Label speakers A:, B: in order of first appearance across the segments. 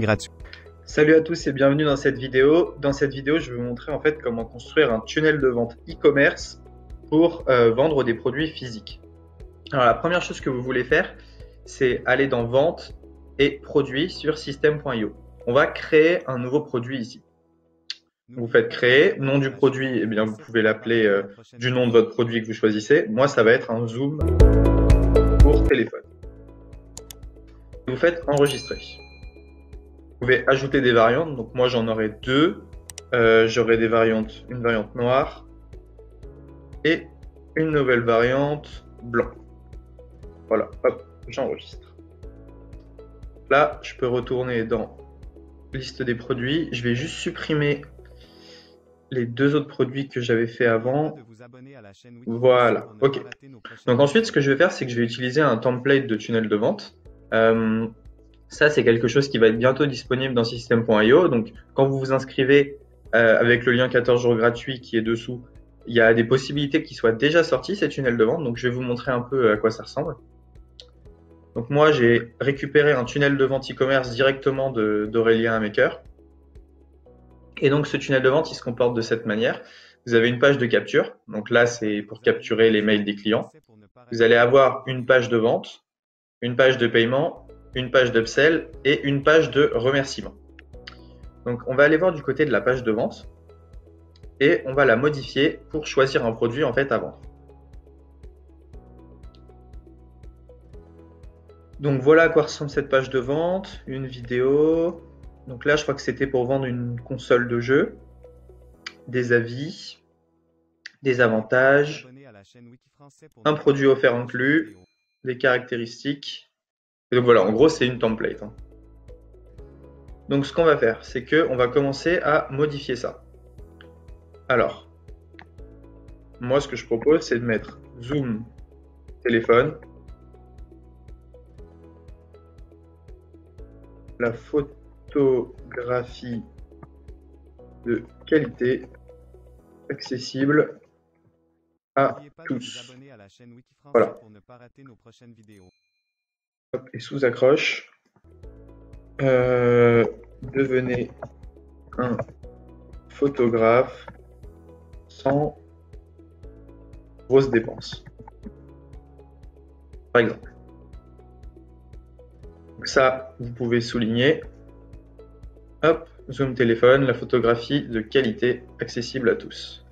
A: gratuit.
B: Salut à tous et bienvenue dans cette vidéo. Dans cette vidéo, je vais vous montrer en fait comment construire un tunnel de vente e-commerce pour vendre des produits physiques. Alors la première chose que vous voulez faire, c'est aller dans Vente et Produits sur System.io. On va créer un nouveau produit ici. Vous faites créer, nom du produit, eh bien vous pouvez l'appeler du nom de votre produit que vous choisissez. Moi, ça va être un zoom pour téléphone. Vous faites enregistrer. Vous pouvez ajouter des variantes, donc moi j'en aurai deux. J'aurai des variantes, une variante noire et une nouvelle variante blanc. Voilà, hop, j'enregistre. Là, je peux retourner dans liste des produits. Je vais juste supprimer les deux autres produits que j'avais fait avant. Voilà, ok. Donc ensuite, ce que je vais faire, c'est que je vais utiliser un template de tunnel de vente. Ça, c'est quelque chose qui va être bientôt disponible dans System.io. Donc, quand vous vous inscrivez avec le lien 14 jours gratuit qui est dessous, il y a des possibilités qui soient déjà sortis, ces tunnels de vente. Donc, je vais vous montrer un peu à quoi ça ressemble. Donc, moi, j'ai récupéré un tunnel de vente e-commerce directement d'Aurélien Maker. Et donc, ce tunnel de vente, il se comporte de cette manière. Vous avez une page de capture. Donc là, c'est pour capturer les mails des clients. Vous allez avoir une page de vente, une page de paiement, une page d'upsell et une page de remerciement. Donc, on va aller voir du côté de la page de vente et on va la modifier pour choisir un produit en fait à vendre. Donc, voilà à quoi ressemble cette page de vente, une vidéo. Donc là, je crois que c'était pour vendre une console de jeu, des avis, des avantages, un produit offert inclus, des caractéristiques. Et donc voilà, en gros, c'est une template. Donc ce qu'on va faire, c'est qu'on va commencer à modifier ça. Alors, moi ce que je propose, c'est de mettre zoom téléphone, la photographie de qualité accessible à tous. Voilà. Hop, et sous-accroche. Devenez un photographe sans grosses dépenses. Par exemple. Donc ça, vous pouvez souligner. Hop, zoom téléphone, la photographie de qualité accessible à tous.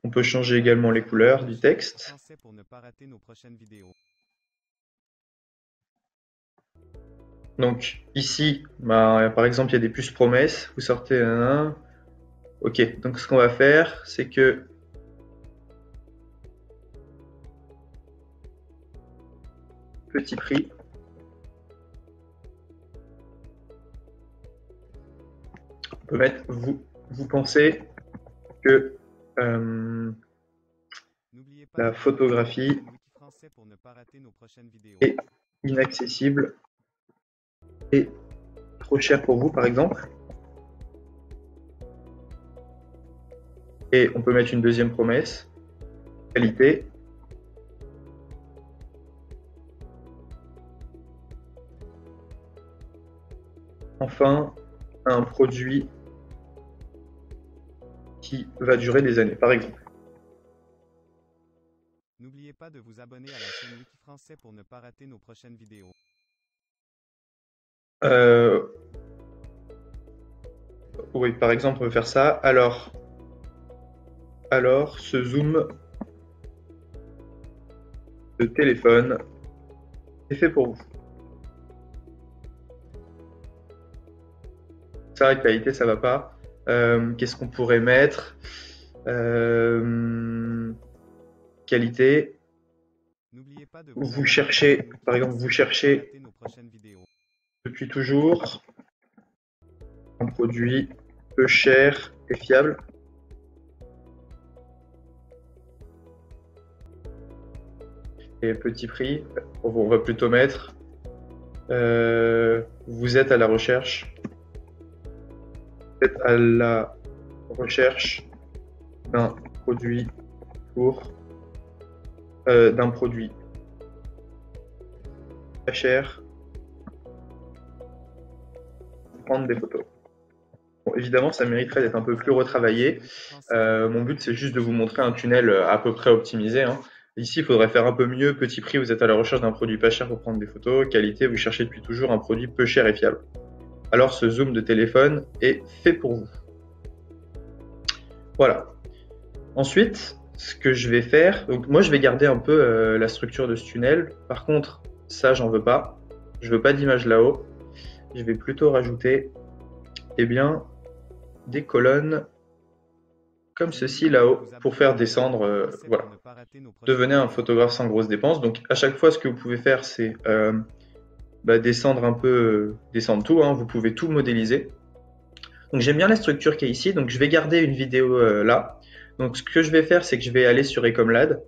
B: On peut changer également les couleurs du texte. Donc ici, par exemple, il y a des puces promesses. Vous sortez un. Ok, donc ce qu'on va faire, c'est que petit prix. On peut mettre vous pensez que la photographie est inaccessible et trop cher pour vous, par exemple. Et on peut mettre une deuxième promesse, qualité. Enfin, un produit qui va durer des années, par exemple.
A: N'oubliez pas de vous abonner à la chaîne Wiki Français pour ne pas rater nos prochaines vidéos.
B: Oui, par exemple, on peut faire ça. Alors, ce zoom de téléphone est fait pour vous. Ça, la qualité, ça va pas. Qu'est-ce qu'on pourrait mettre? Qualité. Vous cherchez, par exemple, vous cherchez depuis toujours un produit peu cher et fiable. Et petit prix, on va plutôt mettre vous êtes à la recherche. Vous êtes à la recherche d'un produit d'un produit pas cher prendre des photos. Bon, évidemment, ça mériterait d'être un peu plus retravaillé. Mon but, c'est juste de vous montrer un tunnel à peu près optimisé, hein. Ici, il faudrait faire un peu mieux. Petit prix, vous êtes à la recherche d'un produit pas cher pour prendre des photos. Qualité, vous cherchez depuis toujours un produit peu cher et fiable. Alors, ce zoom de téléphone est fait pour vous. Voilà. Ensuite, ce que je vais faire, donc moi je vais garder un peu la structure de ce tunnel. Par contre, ça j'en veux pas. Je veux pas d'image là-haut. Je vais plutôt rajouter eh bien, des colonnes comme ceci là-haut pour faire descendre. Voilà. Devenez un photographe sans grosses dépenses. Donc à chaque fois, ce que vous pouvez faire, c'est descendre un peu, descendre tout, hein. Vous pouvez tout modéliser. Donc j'aime bien la structure qui est ici. Donc je vais garder une vidéo là. Donc ce que je vais faire, c'est que je vais aller sur Ecomlad.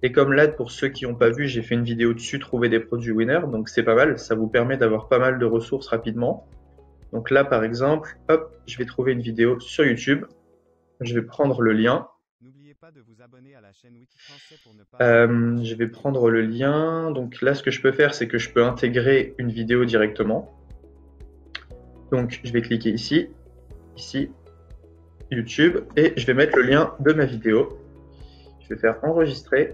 B: Ecomlad, pour ceux qui n'ont pas vu, j'ai fait une vidéo dessus, trouver des produits winners. Donc c'est pas mal, ça vous permet d'avoir pas mal de ressources rapidement. Donc là, par exemple, hop, je vais trouver une vidéo sur YouTube. Je vais prendre le lien.
A: N'oubliez pas de vous abonner à la chaîne Wiki Français pour ne pas
B: Je vais prendre le lien. Donc là, ce que je peux faire, c'est que je peux intégrer une vidéo directement. Donc je vais cliquer ici, YouTube, et je vais mettre le lien de ma vidéo. Je vais faire enregistrer.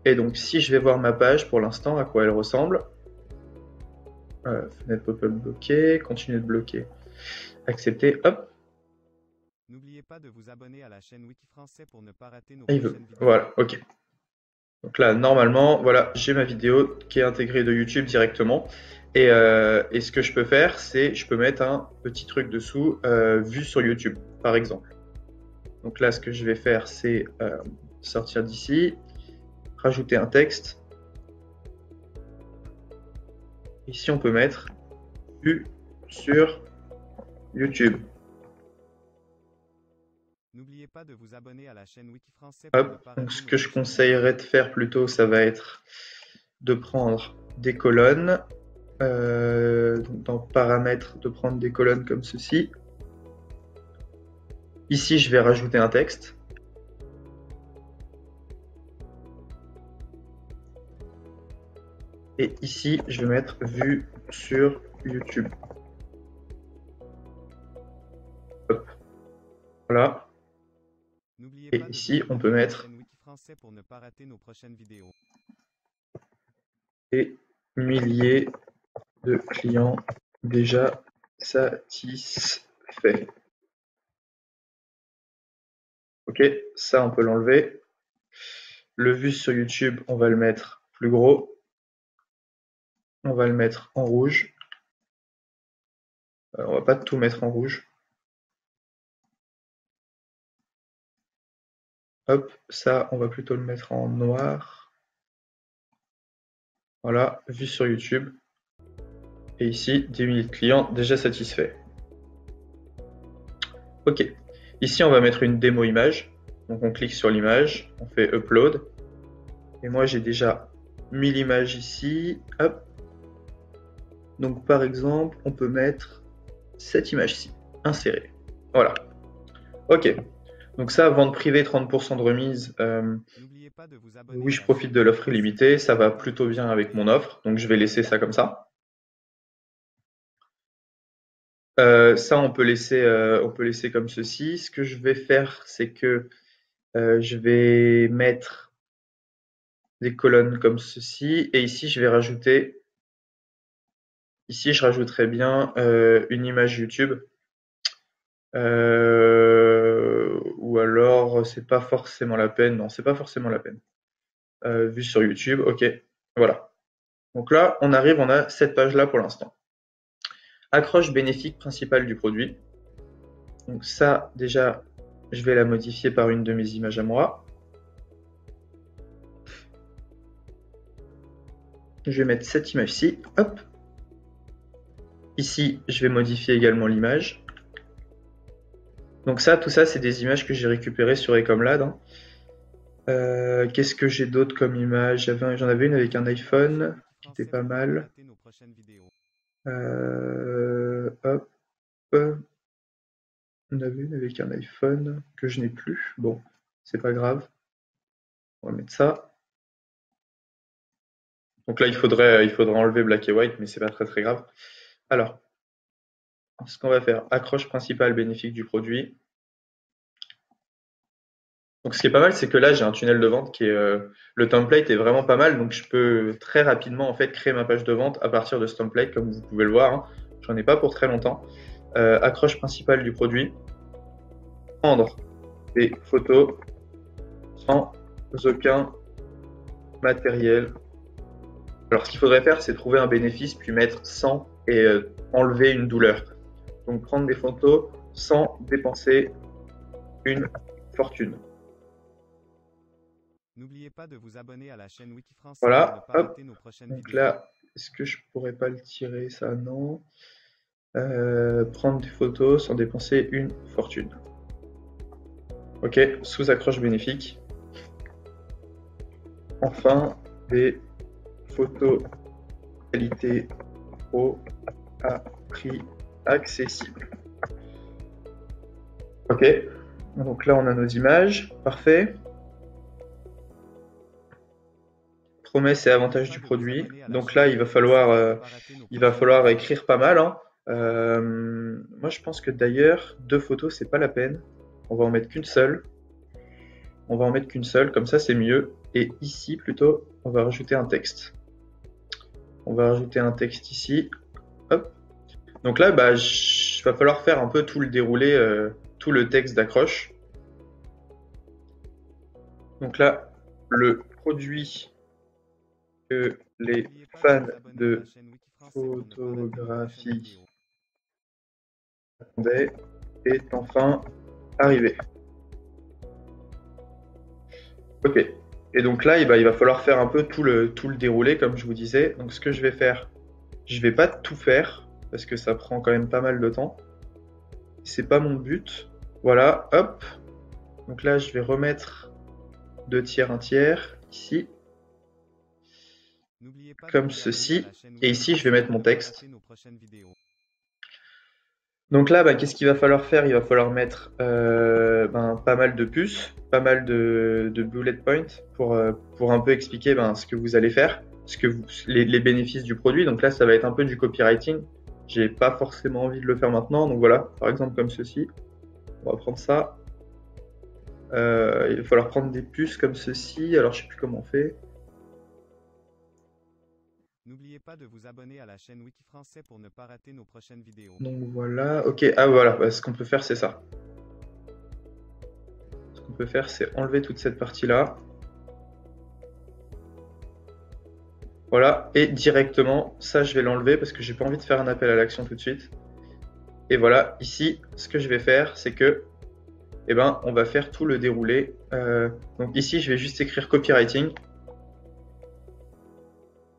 B: Et donc si je vais voir ma page pour l'instant, à quoi elle ressemble. Fenêtre pop-up bloquée, continuer de bloquer. Accepter, hop.
A: N'oubliez pas de vous abonner à la chaîne Wiki Français pour ne pas rater nos
B: Il
A: prochaines
B: veut.
A: vidéos.
B: Voilà, ok. Donc là, normalement, voilà, j'ai ma vidéo qui est intégrée de YouTube directement. Et ce que je peux faire, c'est je peux mettre un petit truc dessous, vue sur YouTube, par exemple. Donc là, ce que je vais faire, c'est sortir d'ici, rajouter un texte. Ici, on peut mettre vue sur YouTube.
A: N'oubliez pas de vous abonner à la chaîne Wiki Français pour ne
B: Hop,
A: pas
B: donc
A: rater
B: ce
A: nos
B: que je
A: prochaines
B: conseillerais de faire plutôt, ça va être de prendre des colonnes, dans paramètres, de prendre des colonnes comme ceci. Ici, je vais rajouter un texte. Et ici, je vais mettre vue sur YouTube. Hop. Voilà.
A: N'oubliez
B: Et
A: pas de
B: ici,
A: vous
B: on peut
A: abonner à la
B: mettre
A: chaîne Wiki Français pour ne pas rater nos prochaines vidéos.
B: des milliers de clients déjà satisfaits. Ok, ça, on peut l'enlever. Le vue sur YouTube, on va le mettre plus gros. On va le mettre en rouge. On va pas tout mettre en rouge. Hop, ça, on va plutôt le mettre en noir. Voilà, vue sur YouTube. Et ici, 10 000 clients déjà satisfaits. Ok, ici, on va mettre une démo image. Donc, on clique sur l'image, on fait Upload. Et moi, j'ai déjà mis l'image ici. Hop. Donc, par exemple, on peut mettre cette image-ci, insérer. Voilà. Ok. Donc ça, vente privée, 30% de remise.
A: N'oubliez pas de vous abonner
B: Oui,
A: à
B: je
A: la
B: profite
A: chaîne
B: de
A: Wiki
B: l'offre
A: Français
B: illimitée.
A: pour
B: Ça
A: ne
B: va
A: pas rater
B: plutôt
A: nos
B: bien
A: prochaines
B: avec mon
A: vidéos.
B: offre. Donc je vais laisser ça comme ça. Ça, on peut laisser comme ceci. Ce que je vais faire, c'est que je vais mettre des colonnes comme ceci. Et ici, je vais rajouter. Ici, je rajouterai bien une image YouTube. Ou alors, c'est pas forcément la peine. Non, c'est pas forcément la peine. Vue sur YouTube, ok. Voilà. Donc là, on a cette page-là pour l'instant. Accroche bénéfique principale du produit. Donc ça, déjà, je vais la modifier par une de mes images à moi. Je vais mettre cette image-ci. Hop. Ici, je vais modifier également l'image. Donc ça, tout ça, c'est des images que j'ai récupérées sur Ecomlad, hein. Qu'est-ce que j'ai d'autre comme image? J'en avais une avec un iPhone qui était pas mal. Hop. On avait une avec un iPhone que je n'ai plus. Bon, c'est pas grave. On va mettre ça. Donc là, il faudrait enlever black et white, mais c'est pas très très grave. Alors, ce qu'on va faire, accroche principale bénéfique du produit. Donc ce qui est pas mal, c'est que là, j'ai un tunnel de vente qui est, le template est vraiment pas mal, donc je peux très rapidement en fait créer ma page de vente à partir de ce template, comme vous pouvez le voir, hein. J'en ai pas pour très longtemps. Accroche principale du produit, prendre des photos sans aucun matériel. Alors ce qu'il faudrait faire, c'est trouver un bénéfice, puis mettre sans et enlever une douleur. Donc prendre des photos sans dépenser une fortune.
A: N'oubliez pas de vous abonner à la chaîne Wiki Français pour ne
B: Voilà,
A: pas
B: hop.
A: rater nos prochaines
B: Donc
A: vidéos.
B: là, est-ce que je pourrais pas le tirer, ça? Non. Prendre des photos sans dépenser une fortune. Ok, sous accroche bénéfique. Enfin, des photos qualité pro à prix accessible. Ok, donc là on a nos images, parfait. Promesses et avantages du produit. Donc là il va falloir écrire pas mal, hein. Moi je pense que d'ailleurs 2 photos c'est pas la peine. On va en mettre qu'une seule. On va en mettre qu'une seule, comme ça c'est mieux. Et ici plutôt, on va rajouter un texte. On va rajouter un texte ici. Hop. Donc là, bah, va falloir faire un peu tout le déroulé, tout le texte d'accroche. Donc là, le produit que les fans de photographie attendaient est enfin arrivé. Ok. Et donc là, il va falloir faire un peu tout le déroulé, comme je vous disais. Donc ce que je vais faire, je vais pas tout faire, parce que ça prend quand même pas mal de temps. C'est pas mon but. Voilà, hop. Donc là, je vais remettre 2 tiers, 1 tiers, ici. Comme ceci. Et ici, je vais mettre mon texte. Donc là, bah, qu'est-ce qu'il va falloir faire? Il va falloir mettre pas mal de puces, pas mal de bullet points pour un peu expliquer ce que vous allez faire, les bénéfices du produit. Donc là, ça va être un peu du copywriting. J'ai pas forcément envie de le faire maintenant. Donc voilà, par exemple comme ceci. On va prendre ça. Il va falloir prendre des puces comme ceci. Alors je sais plus comment on fait.
A: N'oubliez pas de vous abonner à la chaîne Wiki Français pour ne pas rater nos prochaines vidéos.
B: Donc voilà, ok, ah voilà, bah, ce qu'on peut faire c'est ça. Ce qu'on peut faire c'est enlever toute cette partie-là. Voilà, et directement, ça je vais l'enlever parce que j'ai pas envie de faire un appel à l'action tout de suite. Et voilà, ici, ce que je vais faire, c'est que, on va faire tout le déroulé. Donc ici, je vais juste écrire copywriting.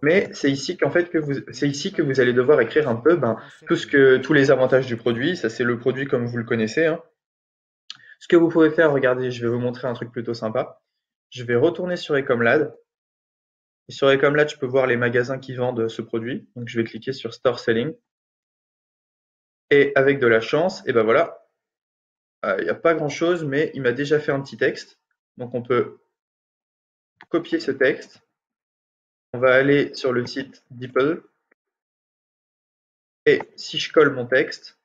B: Mais c'est ici que vous allez devoir écrire un peu tous les avantages du produit. Ça, c'est le produit comme vous le connaissez, hein. Ce que vous pouvez faire, regardez, je vais vous montrer un truc plutôt sympa. Je vais retourner sur Ecomlad. Et sur Ecomlad, je peux voir les magasins qui vendent ce produit. Donc, je vais cliquer sur Store Selling. Et avec de la chance, et ben voilà, il n'y a pas grand-chose, mais il m'a déjà fait un petit texte. Donc, on peut copier ce texte. On va aller sur le site DeepL. Et si je colle mon texte,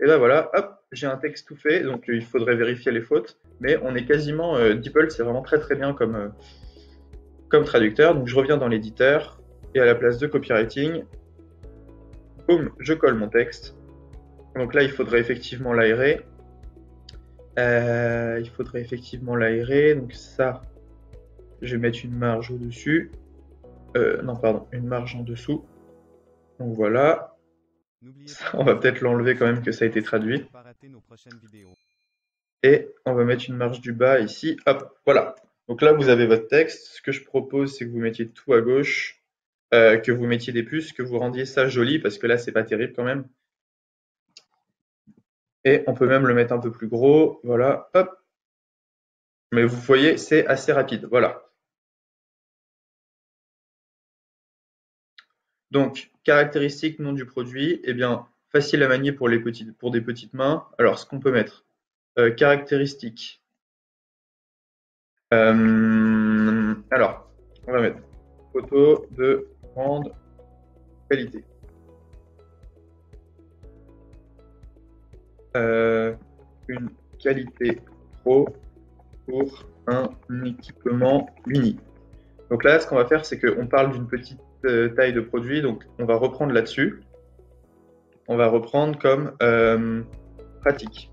B: et ben voilà, hop, j'ai un texte tout fait. Donc, il faudrait vérifier les fautes. Mais on est quasiment, DeepL, c'est vraiment très très bien comme traducteur. Donc, je reviens dans l'éditeur. Et à la place de copywriting, boum, je colle mon texte. Donc là, il faudrait effectivement l'aérer. Donc ça, je vais mettre une marge au-dessus. Non, pardon, une marge en dessous. Donc voilà. Ça, on va peut-être l'enlever quand même que ça a été traduit. Et on va mettre une marge du bas ici. Hop, voilà. Donc là, vous avez votre texte. Ce que je propose, c'est que vous mettiez tout à gauche, que vous mettiez des puces, que vous rendiez ça joli, parce que là, c'est pas terrible quand même. Et on peut même le mettre un peu plus gros. Voilà, hop. Mais vous voyez, c'est assez rapide. Voilà. Donc, caractéristiques, nom du produit, eh bien, facile à manier pour des petites mains. Alors, ce qu'on peut mettre, caractéristiques. Alors, on va mettre photo de grande qualité. Une qualité pro pour un équipement mini. Donc là, ce qu'on va faire, c'est qu'on parle d'une petite taille de produit, donc on va reprendre là-dessus. On va reprendre comme pratique.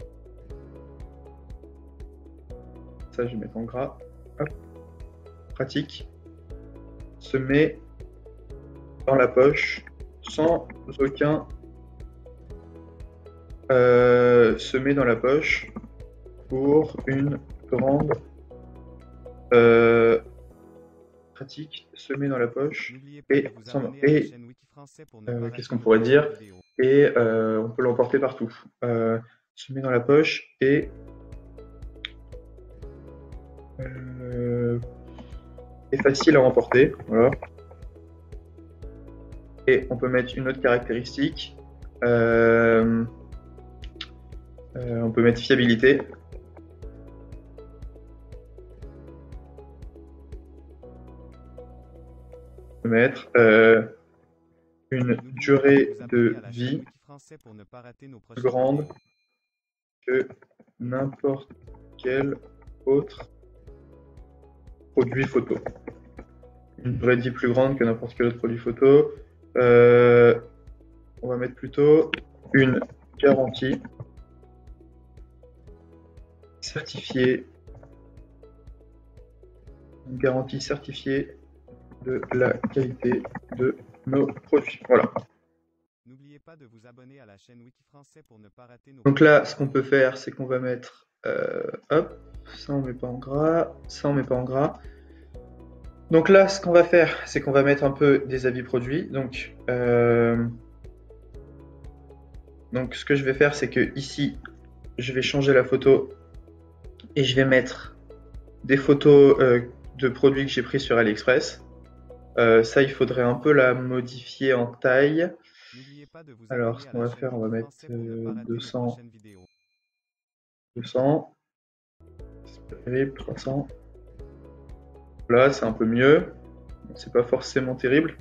B: Ça, je vais mettre en gras. Hop. Pratique. Se met dans la poche sans aucun se met dans la poche pour une grande pratique, se met dans la poche et qu'est-ce qu'on pourrait dire, et on peut l'emporter partout. Se met dans la poche et est facile à emporter, voilà. Et on peut mettre une autre caractéristique. On peut mettre fiabilité. On peut mettre une durée de vie plus grande que n'importe quel autre produit photo. Une durée de vie plus grande que n'importe quel autre produit photo. On va mettre plutôt une garantie certifiée. Une garantie certifiée de la qualité de nos produits. Voilà.
A: N'oubliez pas de vous abonner à la chaîne Wiki Français pour ne pas rater nos.
B: Donc là, ce qu'on peut faire, c'est qu'on va mettre, hop, ça on met pas en gras, ça on met pas en gras. Donc là, ce qu'on va faire, c'est qu'on va mettre un peu des avis produits. Donc ce que je vais faire, c'est que ici, je vais changer la photo et je vais mettre des photos de produits que j'ai pris sur AliExpress. Ça, il faudrait un peu la modifier en taille. Alors, ce qu'on va faire, on va mettre 200. 200. C'est pas terrible, 300. Là, c'est un peu mieux. C'est pas forcément terrible.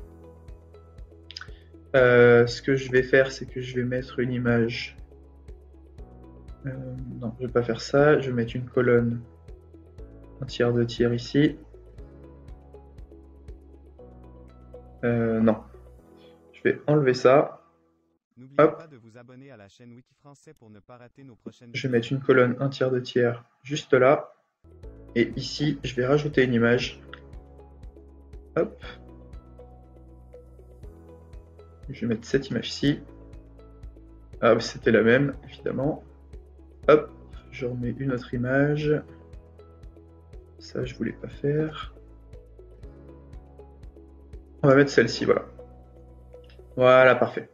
B: Ce que je vais faire, c'est que je vais mettre une image. Non, je vais pas faire ça. Je vais mettre une colonne. Un tiers, 2 tiers ici. Non. Je vais enlever ça. Hop. Je vais mettre une colonne 1 tiers, 2 tiers juste là. Et ici, je vais rajouter une image. Hop. Je vais mettre cette image ici. Ah, c'était la même, évidemment. Hop. Je remets une autre image. Ça, je voulais pas faire. On va mettre celle-ci, voilà. Voilà, parfait.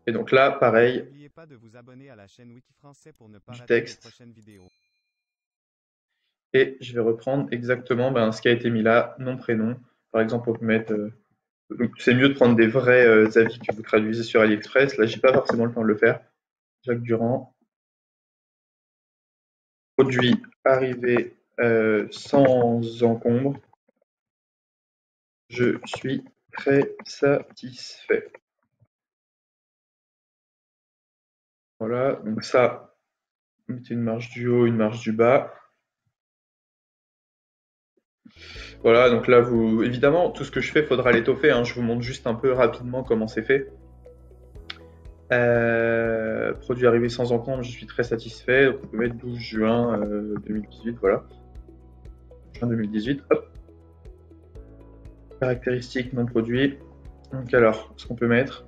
B: Et donc là, pareil,
A: N'oubliez pas de vous abonner à la chaîne Wiki Français pour ne pas
B: du
A: rater
B: texte.
A: nos prochaines vidéos.
B: Et je vais reprendre exactement ce qui a été mis là, nom, prénom. Par exemple, on peut mettre. Donc, c'est mieux de prendre des vrais avis que vous traduisez sur AliExpress. Là, j'ai pas forcément le temps de le faire. Jacques Durand. Produit arrivé sans encombre. Je suis très satisfait. Voilà, donc ça, mettez une marge du haut, une marge du bas. Voilà, donc là, évidemment, tout ce que je fais, faudra l'étoffer, hein. Je vous montre juste un peu rapidement comment c'est fait. Produit arrivé sans encombre, je suis très satisfait. Donc on peut mettre 12 juin 2018, voilà. Juin 2018, hop. Caractéristiques non produits. Donc alors, ce qu'on peut mettre.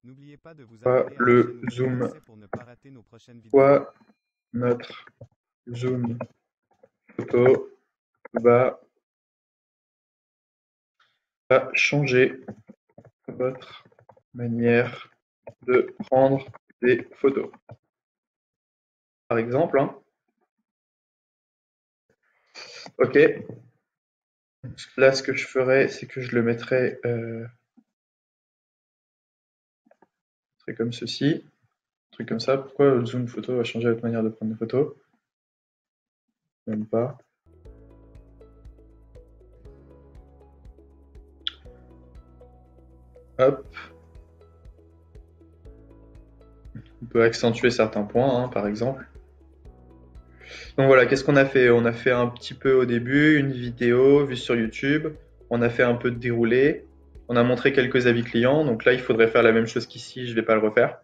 A: N'oubliez pas de vous
B: abonner à la chaîne Wiki Français pour ne pas rater nos prochaines vidéos. Quoi, notre zoom photo va changer votre manière de prendre des photos. Par exemple, hein. Ok. Là, ce que je ferais, c'est que je le mettrais comme ceci, un truc comme ça. Pourquoi le zoom photo va changer votre manière de prendre des photos? Même pas. Hop. On peut accentuer certains points, hein, par exemple. Donc voilà, qu'est-ce qu'on a fait? On a fait un petit peu au début, une vidéo vue sur YouTube. On a fait un peu de déroulé. On a montré quelques avis clients. Donc là, il faudrait faire la même chose qu'ici. Je ne vais pas le refaire.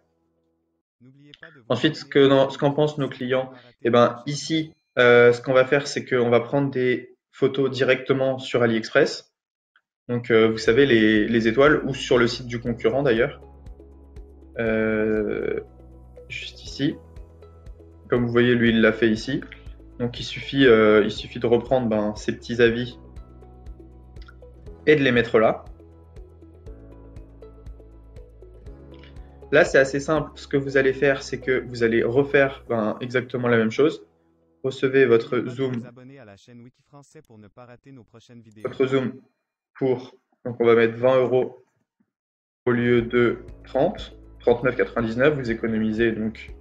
B: Ensuite, ce qu'en pensent nos clients, eh ben, ici, ce qu'on va faire, c'est qu'on va prendre des photos directement sur AliExpress. Donc, vous savez, les étoiles, ou sur le site du concurrent d'ailleurs. Juste ici. Comme vous voyez, lui, il l'a fait ici. Donc, il suffit de reprendre ces petits avis et de les mettre là. Là, c'est assez simple. Ce que vous allez faire, c'est que vous allez refaire exactement la même chose. Recevez votre zoom pour, donc on va mettre 20 € au lieu de 30, 39,99. Vous économisez donc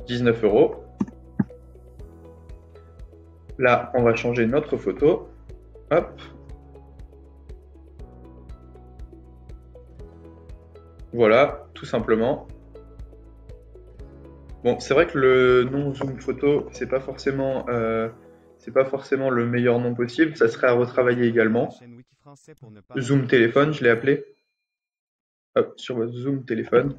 B: 19 €. Là, on va changer notre photo. Hop. Voilà, tout simplement. Bon, c'est vrai que le nom zoom photo, c'est pas forcément le meilleur nom possible. Ça serait à retravailler également. Zoom téléphone, je l'ai appelé. Hop, sur votre zoom téléphone.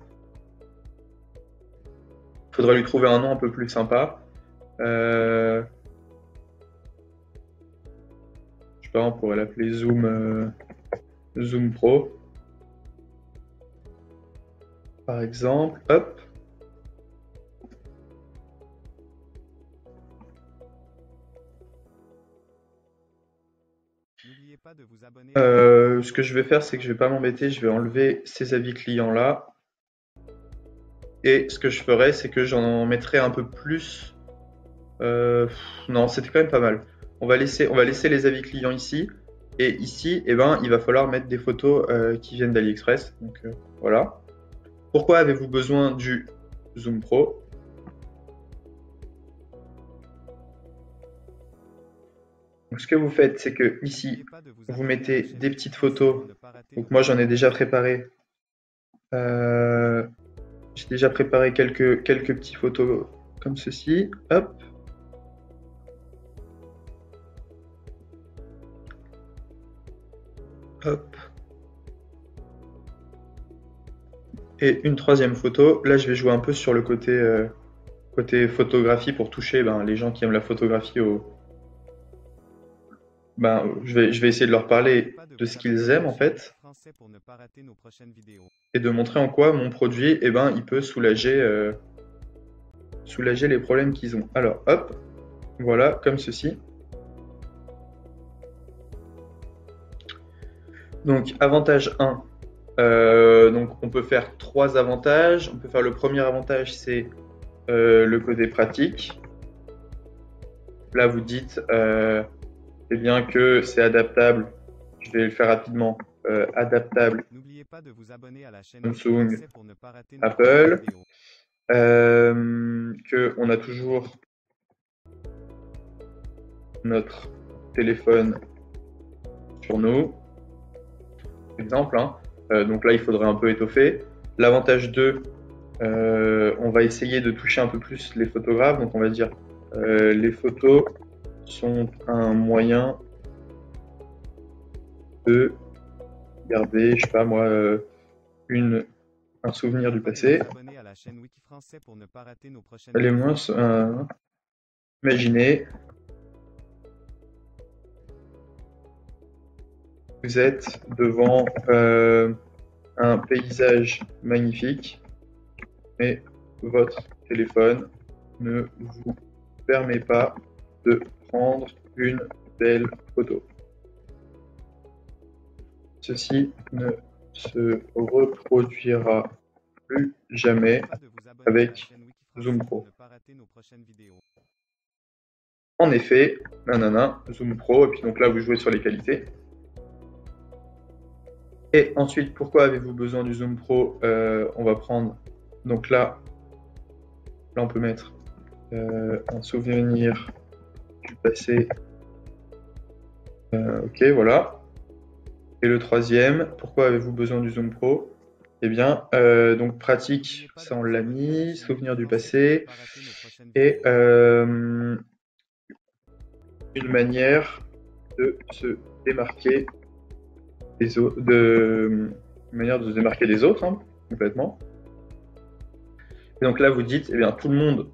B: Il faudrait lui trouver un nom un peu plus sympa. Je sais pas, on pourrait l'appeler Zoom Pro. Par exemple, hop. Ce que je vais faire, c'est que je vais pas m'embêter, je vais enlever ces avis clients là. Et ce que je ferai, c'est que j'en mettrai un peu plus. Non, c'était quand même pas mal. On va laisser les avis clients ici. Et ici, eh ben, il va falloir mettre des photos qui viennent d'AliExpress. Donc voilà. Pourquoi avez-vous besoin du Zoom Pro? Donc, ce que vous faites, c'est que ici, vous mettez des petites photos. Donc moi, j'en ai déjà préparé. J'ai déjà préparé quelques petites photos comme ceci. Hop. Hop. Et une troisième photo. Là, je vais jouer un peu sur le côté photographie pour toucher les gens qui aiment la photographie je vais essayer de leur parler de ce qu'ils aiment en fait et de montrer en quoi mon produit il peut soulager les problèmes qu'ils ont. Alors hop, voilà, comme ceci. Donc avantage 1, donc on peut faire 3 avantages. On peut faire le premier avantage, c'est le côté pratique. Là vous dites c'est bien que c'est adaptable. Je vais le faire rapidement. Adaptable.
A: N'oubliez pas de vous abonner à la chaîne
B: Samsung,
A: pour ne pas rater
B: Apple. Que on a toujours notre téléphone sur nous. Exemple. Hein. Donc là, il faudrait un peu étoffer. L'avantage 2, on va essayer de toucher un peu plus les photographes. Donc on va dire les photos sont un moyen de garder, je sais pas moi, un souvenir du passé. Allez, moins, imaginez, vous êtes devant un paysage magnifique, mais votre téléphone ne vous permet pas de prendre une belle photo. Ceci ne se reproduira plus jamais avec Zoom Pro. En effet, Zoom Pro, et puis donc là vous jouez sur les qualités. Et ensuite, pourquoi avez-vous besoin du Zoom Pro? On va prendre, donc là on peut mettre un souvenir du passé. Ok, voilà. Et le troisième, pourquoi avez-vous besoin du Zoom Pro? Eh bien, donc pratique, ça on l'a mis, souvenir du passé, et une manière de se démarquer des autres, une manière de se démarquer des autres, hein, complètement. Et donc là, vous dites, eh bien, tout le monde.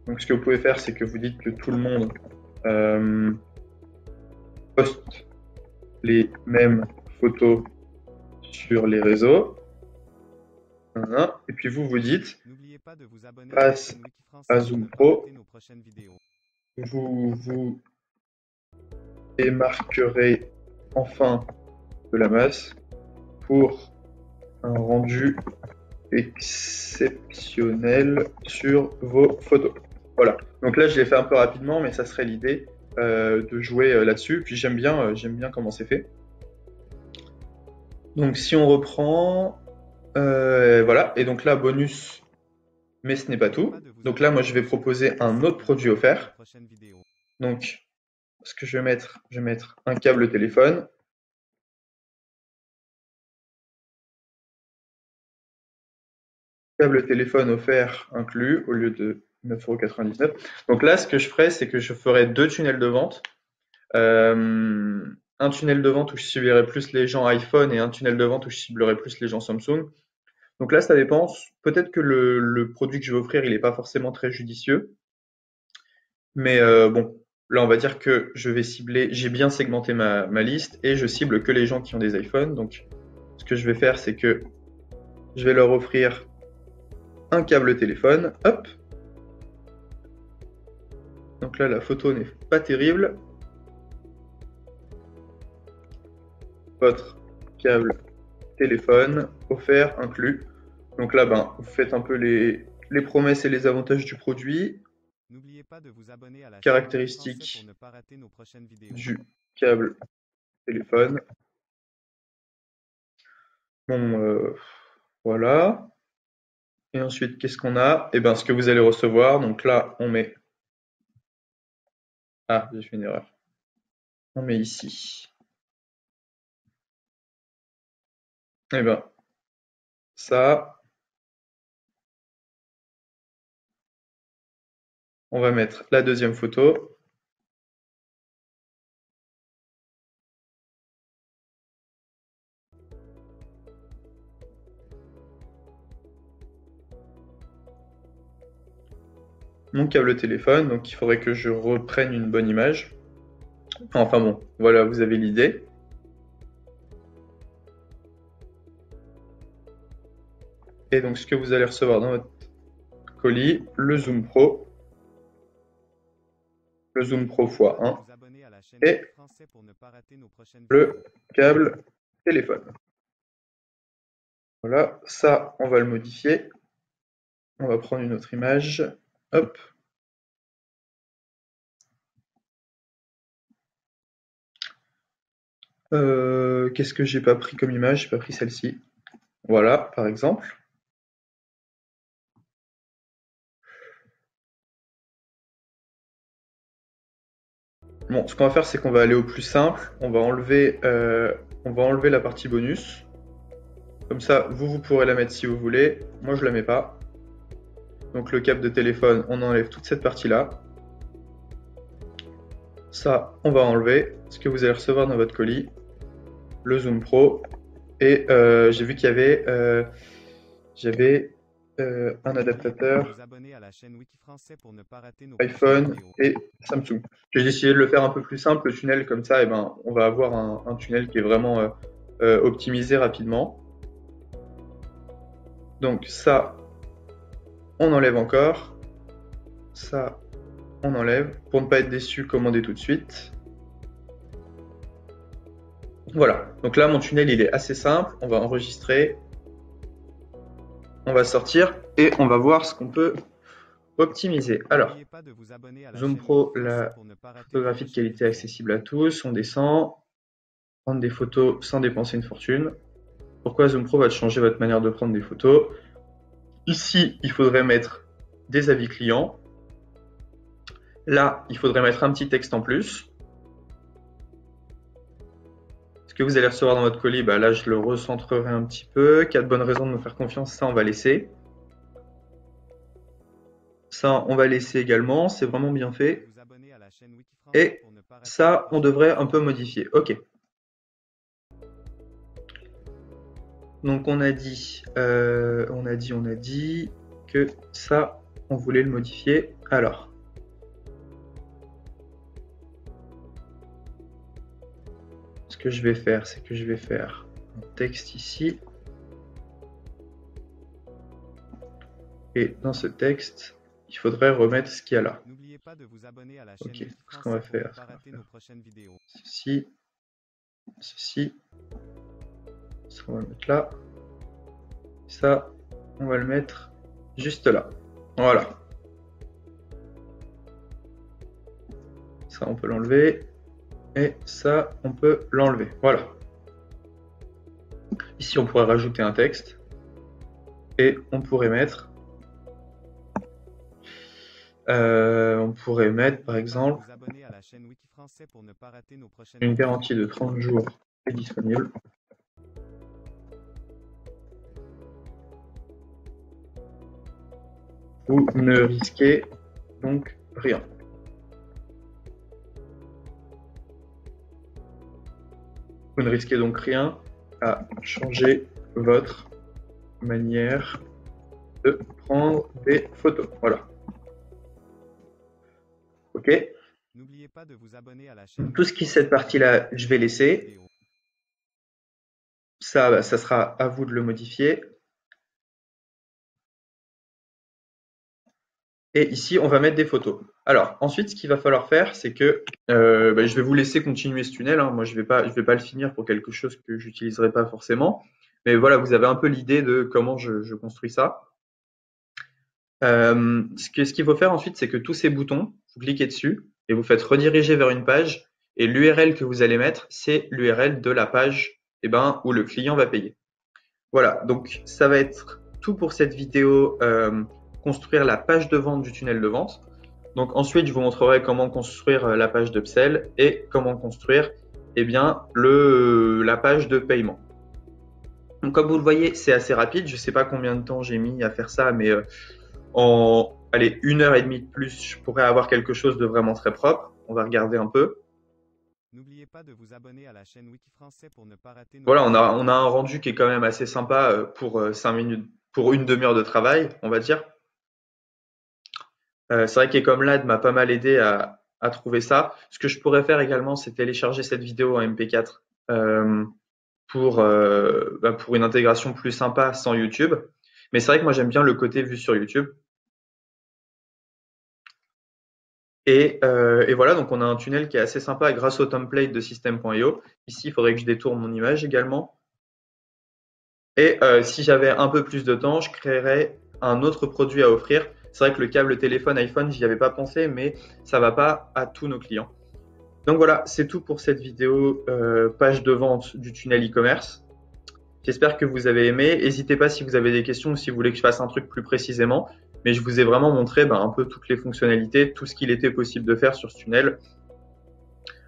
B: Donc ce que vous pouvez faire, c'est que vous dites que tout le monde poste les mêmes photos sur les réseaux. Et puis vous dites, grâce à Zoom Pro, vous vous démarquerez enfin de la masse pour un rendu exceptionnel sur vos photos. Voilà. Donc là, je l'ai fait un peu rapidement, mais ça serait l'idée de jouer là-dessus. Puis j'aime bien comment c'est fait. Donc si on reprend, voilà. Et donc là, bonus, mais ce n'est pas tout. Donc là, moi, je vais proposer un autre produit offert. Donc, ce que je vais mettre un câble téléphone. Câble téléphone offert inclus au lieu de 9,99 €. Donc là, ce que je ferai, c'est que je ferai 2 tunnels de vente. Un tunnel de vente où je ciblerai plus les gens iPhone et un tunnel de vente où je ciblerai plus les gens Samsung. Donc là, ça dépend. Peut-être que le produit que je vais offrir, il n'est pas forcément très judicieux. Mais bon, là, on va dire que je vais cibler, j'ai bien segmenté ma liste et je cible que les gens qui ont des iPhones. Donc, ce que je vais faire, c'est que je vais leur offrir un câble téléphone. Hop. Donc là, la photo n'est pas terrible. Votre câble téléphone offert inclus. Donc là, ben, vous faites un peu les promesses et les avantages du produit.
A: N'oubliez pas de vous abonner à la
B: caractéristiques
A: pour ne pas rater nos prochaines vidéos.
B: Du câble téléphone. Bon, voilà. Et ensuite, qu'est-ce qu'on a? Eh bien, ce que vous allez recevoir. Donc là, on met... Ah, j'ai fait une erreur. On met ici. Eh bien, ça... On va mettre la deuxième photo. Mon câble téléphone, donc il faudrait que je reprenne une bonne image. Enfin bon, voilà, vous avez l'idée. Et donc ce que vous allez recevoir dans votre colis, le Zoom Pro. Le Zoom Pro x1 et le câble téléphone. Voilà, ça, on va le modifier. On va prendre une autre image. Hop. Qu'est-ce que j'ai pas pris comme image? J'ai pas pris celle-ci. Voilà, par exemple. Bon, ce qu'on va faire, c'est qu'on va aller au plus simple. On va enlever la partie bonus. Comme ça, vous pourrez la mettre si vous voulez. Moi, je la mets pas. Donc le câble de téléphone, on enlève toute cette partie-là. Ça, on va enlever. Ce que vous allez recevoir dans votre colis, le Zoom Pro. Et j'ai vu qu'il y avait, un adaptateur iPhone et Samsung. J'ai décidé de le faire un peu plus simple, le tunnel, comme ça, et ben, on va avoir un tunnel qui est vraiment optimisé rapidement. Donc ça, on enlève encore. Ça, on enlève. Pour ne pas être déçu, commandez tout de suite. Voilà. Donc là, mon tunnel, il est assez simple. On va enregistrer. On va sortir et on va voir ce qu'on peut optimiser. Alors, Zoom Pro, la photographie de qualité accessible à tous. On descend. Prendre des photos sans dépenser une fortune. Pourquoi Zoom Pro va changer votre manière de prendre des photos? Ici, il faudrait mettre des avis clients. Là, il faudrait mettre un petit texte en plus. Ce que vous allez recevoir dans votre colis, là je le recentrerai un petit peu. 4 bonnes raisons de me faire confiance, ça on va laisser. Ça on va laisser également, c'est vraiment bien fait. Et ça on devrait un peu modifier. Ok. Donc on a dit que ça on voulait le modifier. Alors. Ce que je vais faire, c'est que je vais faire un texte ici. Et dans ce texte, il faudrait remettre ce qu'il y a là.
A: N'oubliez pas de vous abonner à la chaîne
B: Ok, ce qu'on va faire, ceci, ceci, ça on va le mettre là, ça on va le mettre juste là. Voilà. Ça on peut l'enlever. Et ça, on peut l'enlever. Voilà. Ici, on pourrait rajouter un texte. Et on pourrait mettre... par exemple, une garantie de 30 jours est disponible. Vous ne risquez donc rien. Vous ne risquez donc rien à changer votre manière de prendre des photos. Voilà. Ok.
A: N'oubliez pas de vous abonner à la chaîne.
B: Tout ce qui est cette partie-là, je vais laisser. Ça, ça sera à vous de le modifier. Et ici, on va mettre des photos. Alors, ensuite, ce qu'il va falloir faire, c'est que je vais vous laisser continuer ce tunnel. Moi, je vais pas le finir pour quelque chose que j'utiliserai pas forcément. Mais voilà, vous avez un peu l'idée de comment je construis ça. Ce qu'il faut faire ensuite, c'est que tous ces boutons, vous cliquez dessus et vous faites rediriger vers une page. Et l'URL que vous allez mettre, c'est l'URL de la page où le client va payer. Voilà, donc ça va être tout pour cette vidéo. Construire la page de vente du tunnel de vente. Donc ensuite, je vous montrerai comment construire la page d'upsell et comment construire la page de paiement. Donc comme vous le voyez, c'est assez rapide. Je ne sais pas combien de temps j'ai mis à faire ça, mais en 1h30 de plus, je pourrais avoir quelque chose de vraiment très propre. On va regarder un peu.
A: N'oubliez pas de vous abonner à la chaîne Wikifrançais pour ne pas rater nos...
B: Voilà, on a un rendu qui est quand même assez sympa pour 5 minutes, pour une demi-heure de travail, on va dire. C'est vrai qu'Ecomlad m'a pas mal aidé à trouver ça. Ce que je pourrais faire également, c'est télécharger cette vidéo en MP4 pour une intégration plus sympa sans YouTube. Mais c'est vrai que moi, j'aime bien le côté vu sur YouTube. Et voilà, donc on a un tunnel qui est assez sympa grâce au template de System.io. Ici, il faudrait que je détourne mon image également. Et si j'avais un peu plus de temps, je créerais un autre produit à offrir. C'est vrai que le câble téléphone iPhone, j'y avais pas pensé, mais ça va pas à tous nos clients. Donc voilà, c'est tout pour cette vidéo page de vente du tunnel e-commerce. J'espère que vous avez aimé. N'hésitez pas si vous avez des questions ou si vous voulez que je fasse un truc plus précisément. Mais je vous ai vraiment montré un peu toutes les fonctionnalités, tout ce qu'il était possible de faire sur ce tunnel.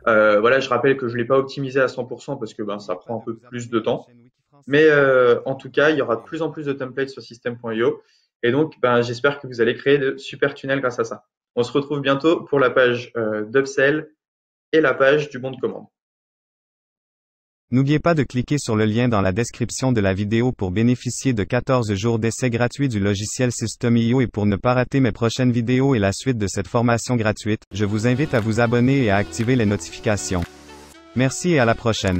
B: Voilà, je rappelle que je ne l'ai pas optimisé à 100% parce que ça prend un peu plus de temps. Mais en tout cas, il y aura de plus en plus de templates sur System.io. Et donc, j'espère que vous allez créer de super tunnels grâce à ça. On se retrouve bientôt pour la page d'upsell et la page du bon de commande.
A: N'oubliez pas de cliquer sur le lien dans la description de la vidéo pour bénéficier de 14 jours d'essai gratuit du logiciel System.io et pour ne pas rater mes prochaines vidéos et la suite de cette formation gratuite, je vous invite à vous abonner et à activer les notifications. Merci et à la prochaine.